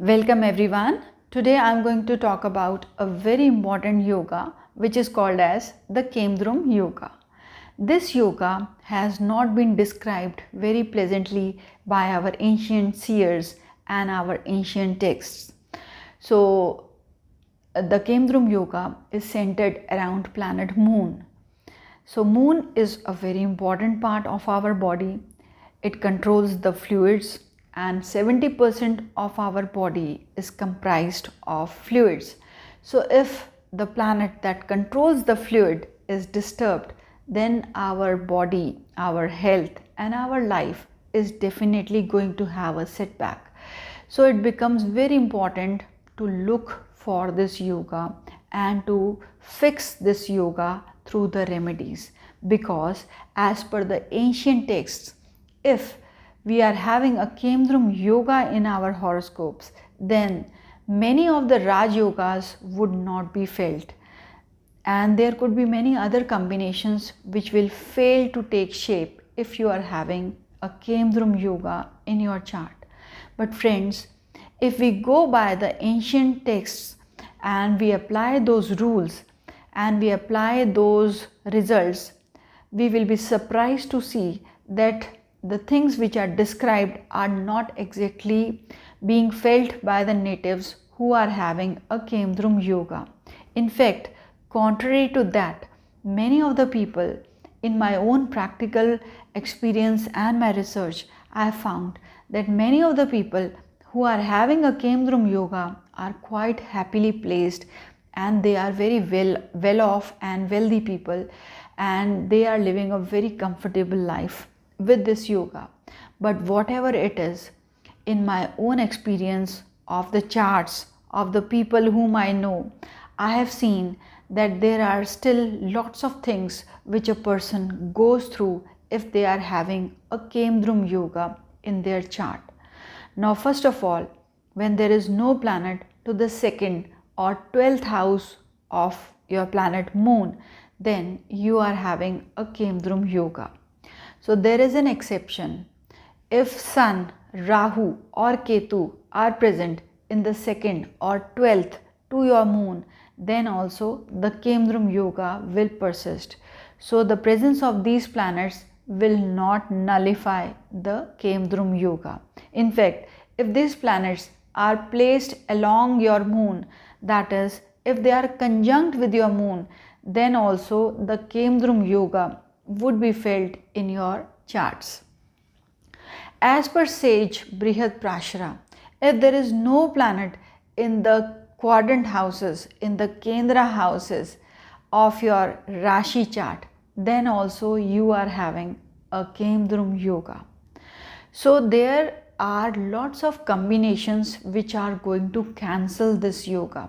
Welcome everyone. Today I am going to talk about a very important yoga which is called as the Kemdrum Yoga. This yoga has not been described very pleasantly by our ancient seers and our ancient texts. So the Kemdrum Yoga is centered around planet Moon. So Moon is a very important part of our body. It controls the fluids and 70% of our body is comprised of fluids. So if the planet that controls the fluid is disturbed, then our body, our health and our life is definitely going to have a setback. So it becomes very important to look for this yoga and to fix this yoga through the remedies, because as per the ancient texts, if we are having a Kemdrum yoga in our horoscopes, then many of the Raj yogas would not be felt, and there could be many other combinations which will fail to take shape if you are having a Kemdrum yoga in your chart. But friends, if we go by the ancient texts and we apply those rules and we apply those results, we will be surprised to see that the things which are described are not exactly being felt by the natives who are having a Kemdrum yoga. In fact, contrary to that, many of the people, in my own practical experience and my research, I have found that many of the people who are having a Kemdrum yoga are quite happily placed, and they are very well off and wealthy people, and they are living a very comfortable life with this yoga. But whatever it is, in my own experience of the charts of the people whom I know, I have seen that there are still lots of things which a person goes through if they are having a Kemdrum yoga in their chart. Now, first of all, when there is no planet to the 2nd or 12th house of your planet Moon, then you are having a Kemdrum yoga. So there is an exception. If Sun, Rahu or Ketu are present in the 2nd or 12th to your Moon, then also the Kemdrum yoga will persist. So the presence of these planets will not nullify the Kemdrum yoga. In fact, if these planets are placed along your Moon, that is, if they are conjunct with your Moon, then also the Kemdrum yoga would be felt in your charts. As per sage Brihad Prashara, if there is no planet in the quadrant houses, in the Kendra houses of your Rashi chart, then also you are having a Kemdrum yoga. So there are lots of combinations which are going to cancel this yoga.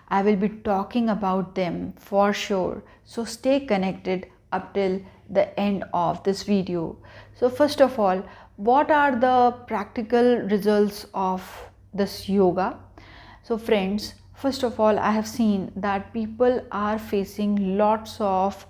I will be talking about them for sure. So stay connected up till the end of this video. So first of all, what are the practical results of this yoga? So friends, first of all, I have seen that people are facing lots of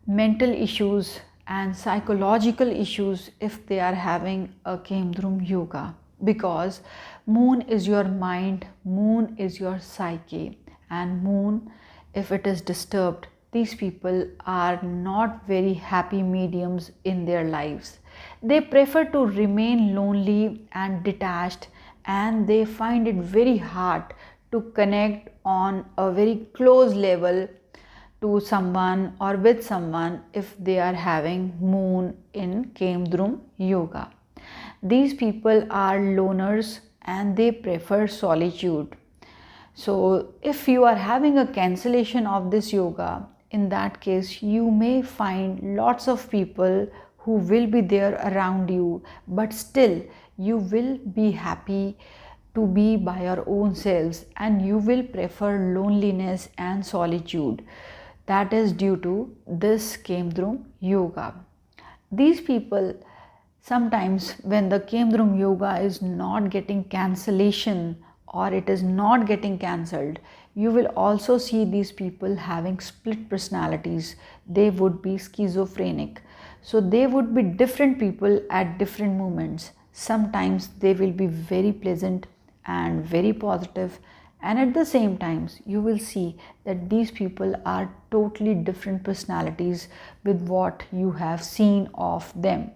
mental issues and psychological issues if they are having a Kemdrum yoga, because Moon is your mind, Moon is your psyche, and Moon, if it is disturbed, these people are not very happy mediums in their lives. They prefer to remain lonely and detached, and they find it very hard to connect on a very close level to someone or with someone if they are having Moon in Kemdrum yoga. These people are loners and they prefer solitude. So if you are having a cancellation of this yoga, in that case you may find lots of people who will be there around you, but still you will be happy to be by your own selves and you will prefer loneliness and solitude. That is due to this Kemdrum yoga. These people, sometimes when the Kemdrum yoga is not getting cancellation or it is not getting cancelled, you will also see these people having split personalities. They would be schizophrenic. So they would be different people at different moments. Sometimes they will be very pleasant and very positive, and at the same times you will see that these people are totally different personalities with what you have seen of them.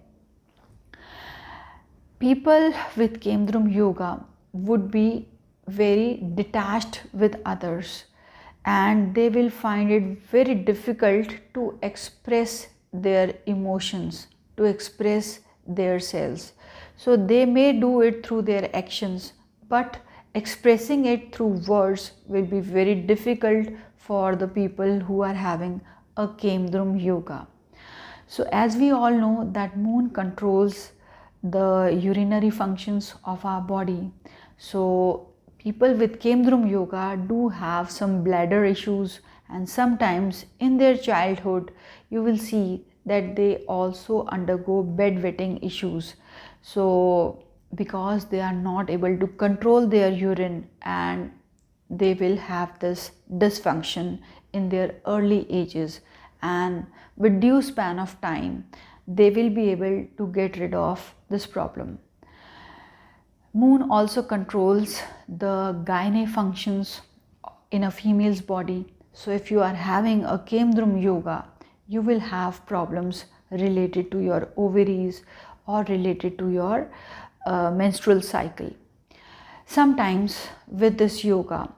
People with Kemdrum yoga would be very detached with others, and they will find it very difficult to express their emotions, to express their selves. So they may do it through their actions, but expressing it through words will be very difficult for the people who are having a Kemdrum yoga. So as we all know that moon controls the urinary functions of our body. So people with Kemdrum yoga do have some bladder issues, and sometimes in their childhood you will see that they also undergo bedwetting issues. So because they are not able to control their urine, and they will have this dysfunction in their early ages, and with due span of time they will be able to get rid of this problem. Moon also controls the gyne functions in a female's body. So if you are having a Kemdrum yoga, you will have problems related to your ovaries or related to your menstrual cycle. Sometimes with this yoga,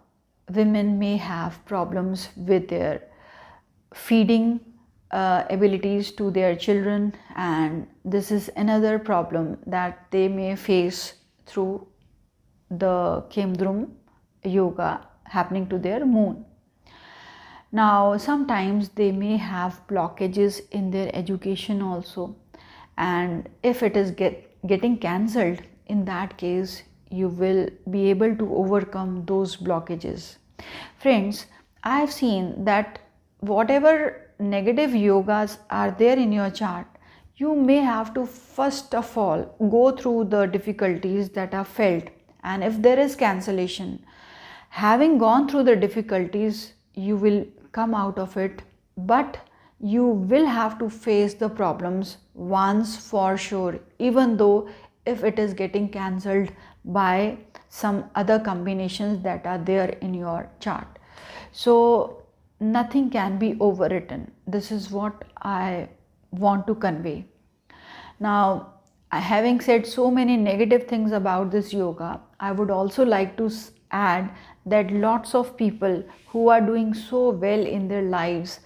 women may have problems with their feeding abilities to their children, and this is another problem that they may face through the Kemdrum yoga happening to their moon. Now sometimes they may have blockages in their education also, and if it is getting cancelled, in that case you will be able to overcome those blockages. Friends, I have seen that whatever negative yogas are there in your chart, you may have to first of all go through the difficulties that are felt, and if there is cancellation, having gone through the difficulties, you will come out of it, but you will have to face the problems once for sure, even though if it is getting cancelled by some other combinations that are there in your chart. So nothing can be overwritten. This is what I want to convey. Now, having said so many negative things about this yoga, I would also like to add that lots of people who are doing so well in their lives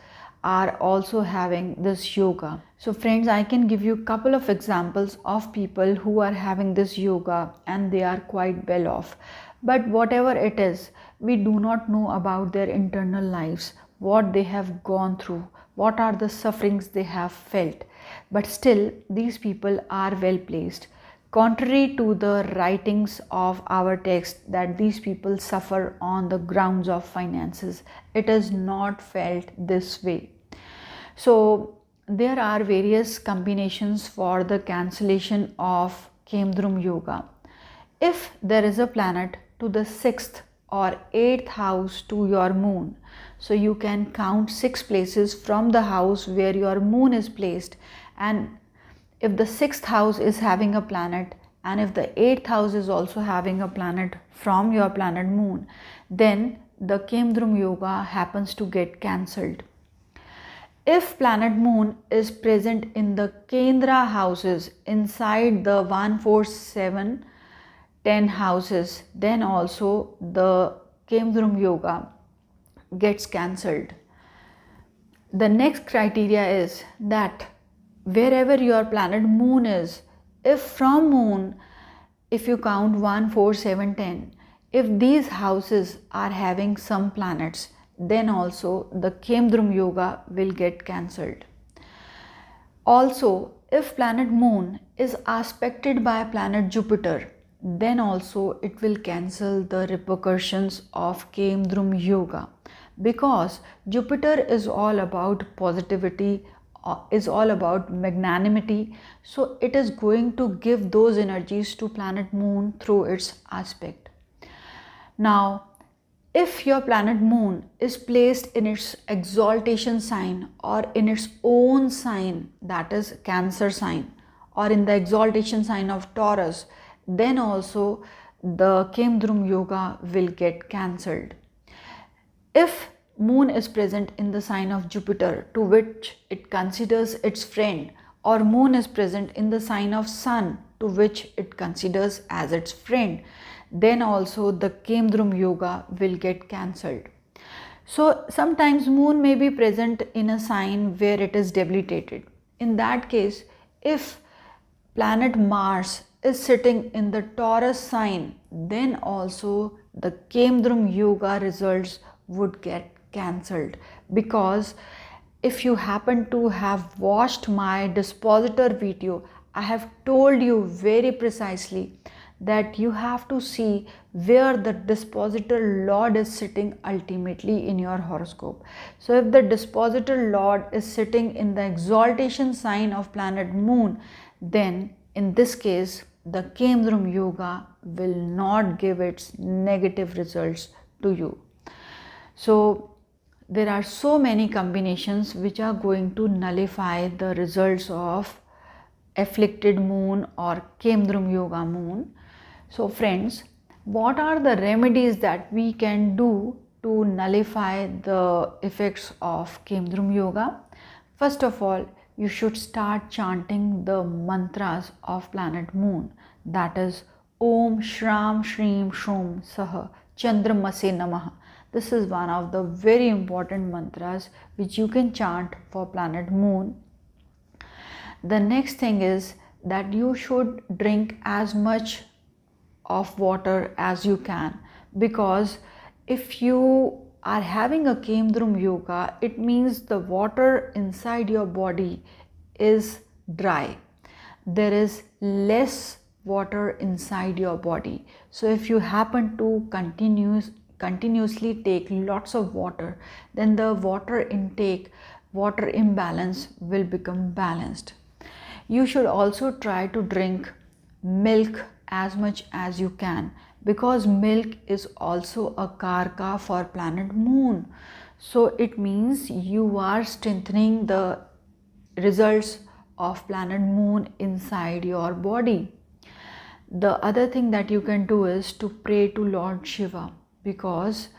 are also having this yoga. So friends, I can give you a couple of examples of people who are having this yoga and they are quite well off. But whatever it is, we do not know about their internal lives, what they have gone through, what are the sufferings they have felt. But still, these people are well placed. Contrary to the writings of our text that these people suffer on the grounds of finances, it is not felt this way. So there are various combinations for the cancellation of Kemdrum yoga. If there is a planet to the 6th or 8th house to your moon, so you can count 6 places from the house where your moon is placed, and if the 6th house is having a planet and if the 8th house is also having a planet from your planet moon, then the Kemdrum yoga happens to get cancelled. If planet moon is present in the Kendra houses inside the 1, 4, 7, 10 houses, then also the Kemdrum yoga gets cancelled. The next criteria is that wherever your planet moon is, if from moon, if you count 1, 4, 7, 10, if these houses are having some planets, then also the Kemdrum yoga will get cancelled. Also, if planet moon is aspected by planet Jupiter, then also it will cancel the repercussions of Kemdrum yoga, because Jupiter is all about positivity, is all about magnanimity. So it is going to give those energies to planet moon through its aspect. Now, if your planet moon is placed in its exaltation sign or in its own sign, that is Cancer sign, or in the exaltation sign of Taurus, then also the Kemdrum yoga will get cancelled. If moon is present in the sign of Jupiter, to which it considers its friend, or moon is present in the sign of Sun, to which it considers as its friend, then also the Kemdrum yoga will get cancelled. So sometimes moon may be present in a sign where it is debilitated. In that case, if planet Mars is sitting in the Taurus sign, then also the Kemdrum yoga results would get cancelled, because if you happen to have watched my dispositor video, I have told you very precisely that you have to see where the dispositor lord is sitting ultimately in your horoscope. So if the dispositor lord is sitting in the exaltation sign of planet moon, then in this case the Kemdrum yoga will not give its negative results to you. So there are so many combinations which are going to nullify the results of afflicted moon or Kemdrum yoga moon. So friends, what are the remedies that we can do to nullify the effects of Kemdrum yoga? First of all, you should start chanting the mantras of planet moon, that is Om Shram Shrim Shrum Saha Chandramase Namaha. This is one of the very important mantras which you can chant for planet moon. The next thing is that you should drink as much of water as you can, because if you are having a Kemdrum yoga, it means the water inside your body is dry. There is less water inside your body. So if you happen to continuously take lots of water, then the water intake, water imbalance will become balanced. You should also try to drink milk as much as you can, because milk is also a karka for planet moon. So it means you are strengthening the results of planet moon inside your body. The other thing that you can do is to pray to Lord Shiva, because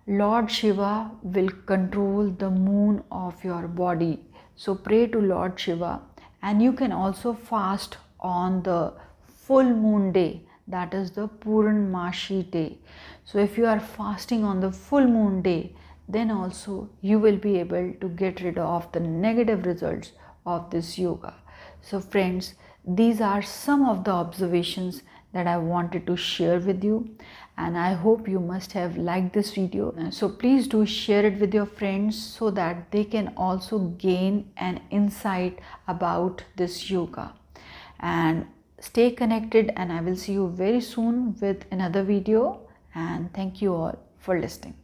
Lord Shiva will control the moon of your body. So pray to Lord Shiva, and you can also fast on the full moon day, that is the Purnamashi day. So if you are fasting on the full moon day, then also you will be able to get rid of the negative results of this yoga. So friends, these are some of the observations that I wanted to share with you, and I hope you must have liked this video. So please do share it with your friends so that they can also gain an insight about this yoga. And stay connected, and I will see you very soon with another video, and thank you all for listening.